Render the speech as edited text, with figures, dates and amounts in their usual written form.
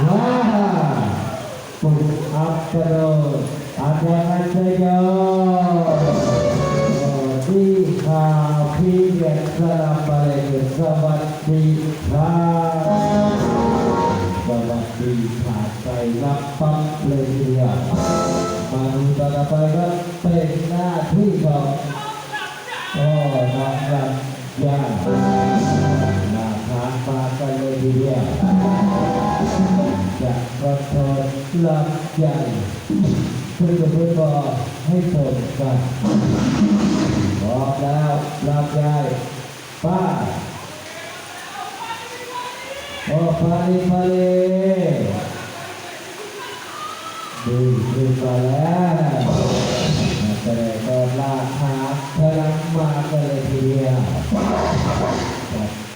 ว้าปุกอัปโรอาจารย์เจโยดีข่าวพี่เด็กสลับไปสวัสดีครับสวัสดีผ่านไปรับปั๊บเลยทีเดียวมาดูต่อไปก็เป็นหน้าที่ของน้องรัญญามาทานมากันเลยทีเดียวจะกระทนลำใหญ่เพื่อบอกให้ตนกันบอกแล้วลำใหญ่ป้าโอ้พาลีดีขึ้นมาแล้วแต่ก็ลากหาพลังมากันเลยทีเดียว